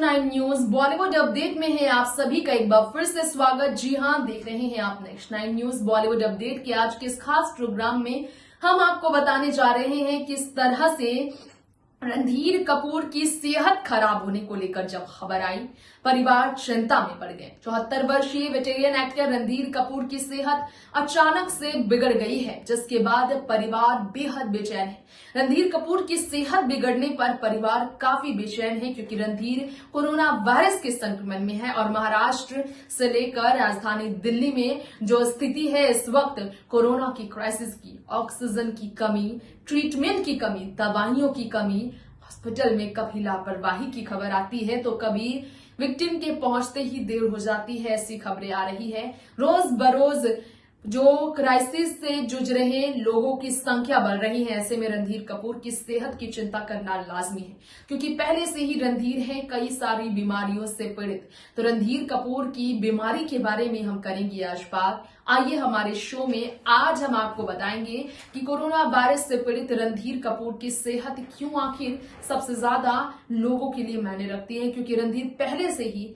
Next 9 news Bollywood update में है आप सभी का एक बार फिर से स्वागत। जी हां, देख रहे हैं आप नेक्स्ट 9 न्यूज बॉलीवुड अपडेट के आज के इस खास प्रोग्राम में हम आपको बताने जा रहे हैं किस तरह से रणधीर कपूर की सेहत खराब होने को लेकर जब खबर आई, परिवार चिंता में पड़ गए। 74 वर्षीय वेटेरियन एक्टर रणधीर कपूर की सेहत अचानक से बिगड़ गई है, जिसके बाद परिवार बेहद बेचैन है। रणधीर कपूर की सेहत बिगड़ने पर परिवार काफी बेचैन है, क्योंकि रणधीर कोरोना वायरस के संक्रमण में है और महाराष्ट्र से लेकर राजधानी दिल्ली में जो स्थिति है इस वक्त कोरोना की क्राइसिस की, ऑक्सीजन की कमी, ट्रीटमेंट की कमी, दवाइयों की कमी, हॉस्पिटल में कभी लापरवाही की खबर आती है तो कभी विक्टिम के पहुंचते ही देर हो जाती है, ऐसी खबरें आ रही है। रोज बरोज जो क्राइसिस से जूझ रहे लोगों की संख्या बढ़ रही है, ऐसे में रणधीर कपूर की सेहत की चिंता करना लाजमी है, क्योंकि पहले से ही रणधीर है कई सारी बीमारियों से पीड़ित। तो रणधीर कपूर की बीमारी के बारे में हम करेंगे आज बात। आइए हमारे शो में आज हम आपको बताएंगे कि कोरोना वायरस से पीड़ित रणधीर कपूर की सेहत क्यों आखिर सबसे ज्यादा लोगों के लिए मायने रखती है, क्योंकि रणधीर पहले से ही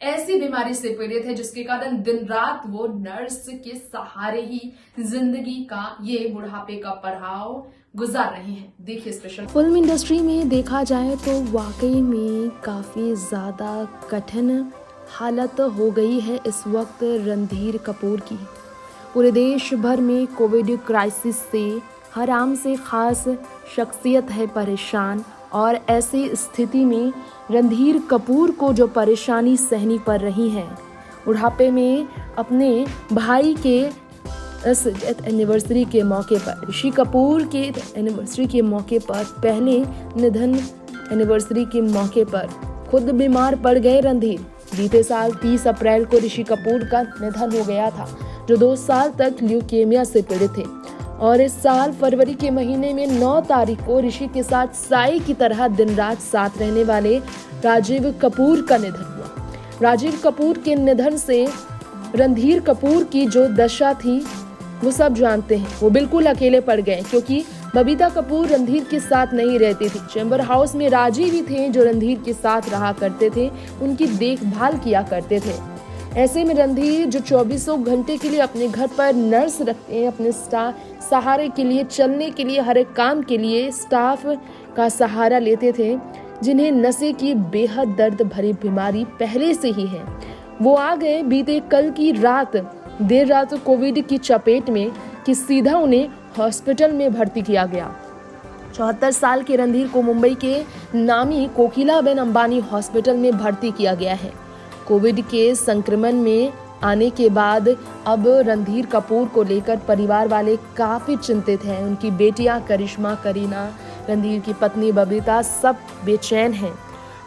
ऐसी बीमारी से पीड़ित है जिसके कारण दिन रात वो नर्स के सहारे ही जिंदगी का ये बुढ़ापे का पड़ाव गुजार रहे हैं। देखिए स्पेशल। फिल्म इंडस्ट्री में देखा जाए तो वाकई में काफी ज्यादा कठिन हालत हो गई है इस वक्त रणधीर कपूर की। पूरे देश भर में कोविड क्राइसिस से हर आम से खास शख्सियत है परेशान, और ऐसी स्थिति में रणधीर कपूर को जो परेशानी सहनी पड़ रही है, बुढ़ापे में अपने भाई के इस डेथ एनिवर्सरी के मौके पर, ऋषि कपूर के एनिवर्सरी के मौके पर, पहले निधन एनिवर्सरी के मौके पर खुद बीमार पड़ गए रणधीर। बीते साल 30 अप्रैल को ऋषि कपूर का निधन हो गया था, जो 2 साल तक ल्यूकेमिया से पीड़ित थे। और इस साल फरवरी के महीने में 9 तारीख को ऋषि के साथ साई की तरह दिन रात साथ रहने वाले राजीव कपूर का निधन हुआ। राजीव कपूर के निधन से रणधीर कपूर की जो दशा थी वो सब जानते हैं। वो बिल्कुल अकेले पड़ गए, क्योंकि बबीता कपूर रणधीर के साथ नहीं रहती थी। चैम्बर हाउस में राजीव ही थे जो रणधीर के साथ रहा करते थे, उनकी देखभाल किया करते थे। ऐसे में रणधीर जो 24 घंटे के लिए अपने घर पर नर्स रखते हैं, अपने सहारे के लिए, चलने के लिए, हर एक काम के लिए स्टाफ का सहारा लेते थे, जिन्हें नशे की बेहद दर्द भरी बीमारी पहले से ही है। वो आ गए बीते कल की रात, देर रात कोविड की चपेट में, कि सीधा उन्हें हॉस्पिटल में भर्ती किया गया। 74 साल के रणधीर को मुंबई के नामी कोकिलाबेन अंबानी हॉस्पिटल में भर्ती किया गया है। कोविड के संक्रमण में आने के बाद अब रणधीर कपूर को लेकर परिवार वाले काफ़ी चिंतित हैं। उनकी बेटियां करिश्मा, करीना, रणधीर की पत्नी बबीता सब बेचैन हैं।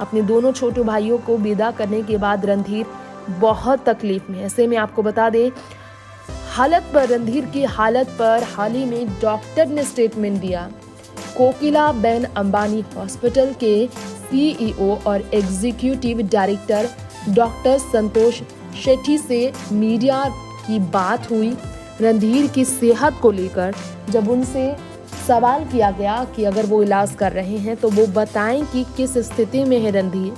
अपने दोनों छोटे भाइयों को विदा करने के बाद रणधीर बहुत तकलीफ में। ऐसे में आपको बता दें, रणधीर की हालत पर हाल ही में डॉक्टर ने स्टेटमेंट दिया। कोकिलाबेन अंबानी हॉस्पिटल के CEO और एग्जीक्यूटिव डायरेक्टर डॉक्टर संतोष शेट्टी से मीडिया की बात हुई। रणधीर की सेहत को लेकर जब उनसे सवाल किया गया कि अगर वो इलाज कर रहे हैं तो वो बताएं कि किस स्थिति में है रणधीर,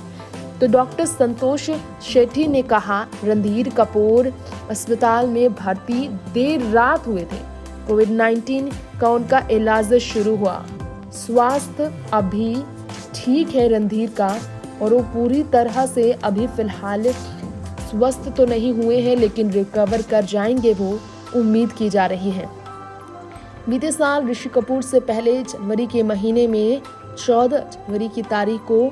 तो डॉक्टर संतोष शेट्टी ने कहा रणधीर कपूर अस्पताल में भर्ती देर रात हुए थे। कोविड-19 का उनका इलाज शुरू हुआ। स्वास्थ्य अभी ठीक है रणधीर का, और वो पूरी तरह से अभी फिलहाल स्वस्थ तो नहीं हुए हैं, लेकिन रिकवर कर जाएंगे, वो उम्मीद की जा रही है। बीते साल ऋषि कपूर से पहले जनवरी के महीने में 14 जनवरी की तारीख को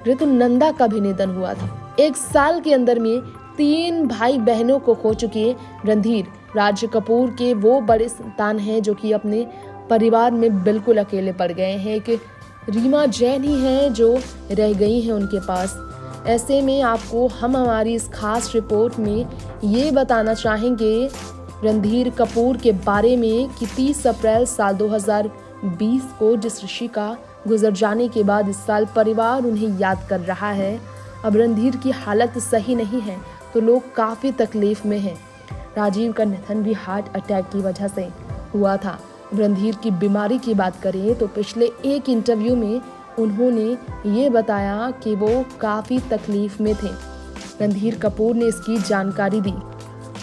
ऋतुनंदा का भी निधन हुआ था। 1 साल के अंदर में 3 भाई बहनों को खो चुके रणधीर राज कपूर के वो बड़े संतान हैं जो कि अपने परिवार में बिल्कुल अकेले पड़ गए हैं। एक रीमा जैन ही हैं जो रह गई हैं उनके पास। ऐसे में आपको हम हमारी इस खास रिपोर्ट में ये बताना चाहेंगे रणधीर कपूर के बारे में कि 30 अप्रैल साल 2020 को जिस ऋषि का गुजर जाने के बाद इस साल परिवार उन्हें याद कर रहा है। अब रणधीर की हालत सही नहीं है तो लोग काफ़ी तकलीफ में हैं। राजीव का निधन भी हार्ट अटैक की वजह से हुआ था। रणधीर की बीमारी की बात करें तो पिछले एक इंटरव्यू में उन्होंने ये बताया कि वो काफ़ी तकलीफ में थे। रणधीर कपूर ने इसकी जानकारी दी।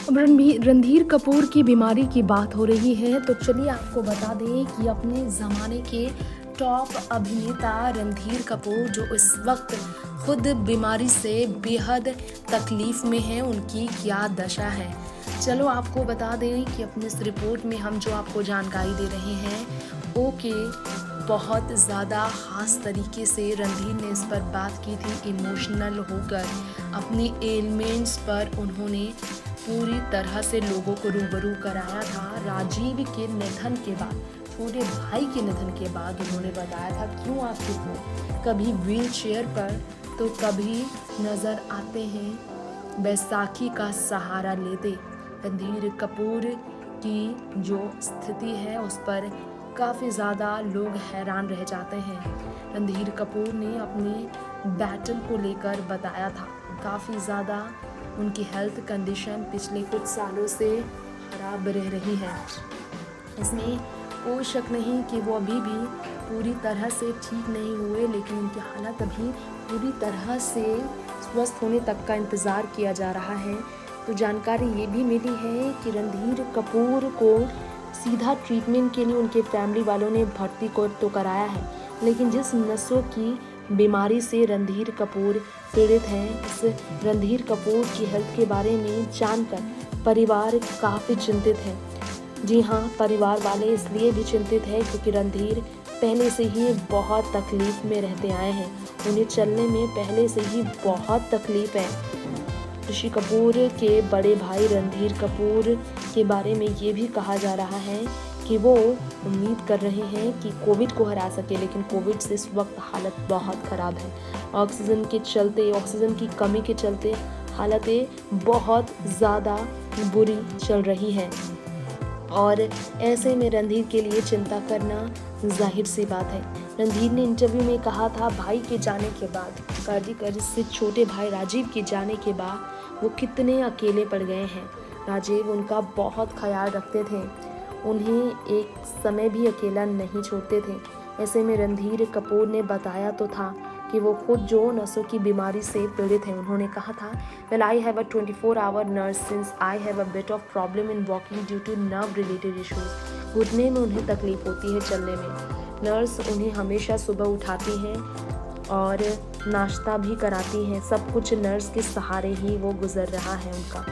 अब रणधीर कपूर की बीमारी की बात हो रही है तो चलिए आपको बता दें कि अपने ज़माने के टॉप अभिनेता रणधीर कपूर जो इस वक्त खुद बीमारी से बेहद तकलीफ में हैं, उनकी क्या दशा है। चलो आपको बता दें कि अपने इस रिपोर्ट में हम जो आपको जानकारी दे रहे हैं ओके बहुत ज़्यादा ख़ास तरीके से रणधीर ने इस पर बात की थी। इमोशनल होकर अपनी एलिमेंट्स पर उन्होंने पूरी तरह से लोगों को रूबरू कराया था। राजीव के निधन के बाद, छोटे भाई के निधन के बाद उन्होंने बताया था क्यों आखिर वो कभी व्हील चेयर पर तो कभी नज़र आते हैं बैसाखी का सहारा लेते। रणधीर कपूर की जो स्थिति है उस पर काफ़ी ज़्यादा लोग हैरान रह जाते हैं। रणधीर कपूर ने अपने बैटल को लेकर बताया था काफ़ी ज़्यादा उनकी हेल्थ कंडीशन पिछले कुछ सालों से खराब रह रही है। इसमें कोई शक नहीं कि वो अभी भी पूरी तरह से ठीक नहीं हुए, लेकिन उनकी हालत अभी पूरी तरह से स्वस्थ होने तक का इंतज़ार किया जा रहा है। तो जानकारी ये भी मिली है कि रणधीर कपूर को सीधा ट्रीटमेंट के लिए उनके फैमिली वालों ने भर्ती को तो कराया है, लेकिन जिस नसों की बीमारी से रणधीर कपूर पीड़ित हैं, इस रणधीर कपूर की हेल्थ के बारे में जानकर परिवार काफ़ी चिंतित है। जी हाँ, परिवार वाले इसलिए भी चिंतित है क्योंकि रणधीर पहले से ही बहुत तकलीफ में रहते आए हैं। उन्हें चलने में पहले से ही बहुत तकलीफ है। ऋषि कपूर के बड़े भाई रणधीर कपूर के बारे में ये भी कहा जा रहा है कि वो उम्मीद कर रहे हैं कि कोविड को हरा सके, लेकिन कोविड से इस वक्त हालत बहुत ख़राब है। ऑक्सीजन की कमी के चलते हालतें बहुत ज़्यादा बुरी चल रही हैं और ऐसे में रणधीर के लिए चिंता करना जाहिर सी बात है। रणधीर ने इंटरव्यू में कहा था भाई के जाने के बाद, कार्तिक से छोटे भाई राजीव के जाने के बाद वो कितने अकेले पड़ गए हैं। राजीव उनका बहुत ख्याल रखते थे, उन्हें एक समय भी अकेला नहीं छोड़ते थे। ऐसे में रणधीर कपूर ने बताया तो था कि वो खुद जो नसों की बीमारी से पीड़ित हैं। उन्होंने कहा था well I have a 24-hour nurse since I have a bit of problem in walking due to nerve related issues. घुटने में उन्हें तकलीफ होती है चलने में। नर्स उन्हें हमेशा सुबह उठाती हैं और नाश्ता भी कराती हैं। सब कुछ नर्स के सहारे ही वो गुजर रहा है उनका।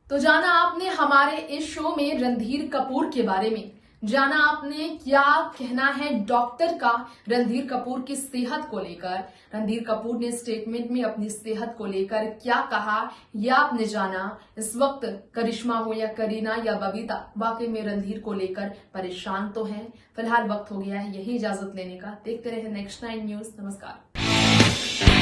तो जाना आपने हमारे इस शो में रणधीर कपूर के बारे में, जाना आपने क्या कहना है डॉक्टर का रणधीर कपूर की सेहत को लेकर। रणधीर कपूर ने स्टेटमेंट में अपनी सेहत को लेकर क्या कहा यह आपने जाना। इस वक्त करिश्मा हो या करीना या बबीता वाकई में रणधीर को लेकर परेशान तो हैं। फिलहाल वक्त हो गया है यही इजाजत लेने का। देखते रहे नेक्स्ट 9 न्यूज। नमस्कार।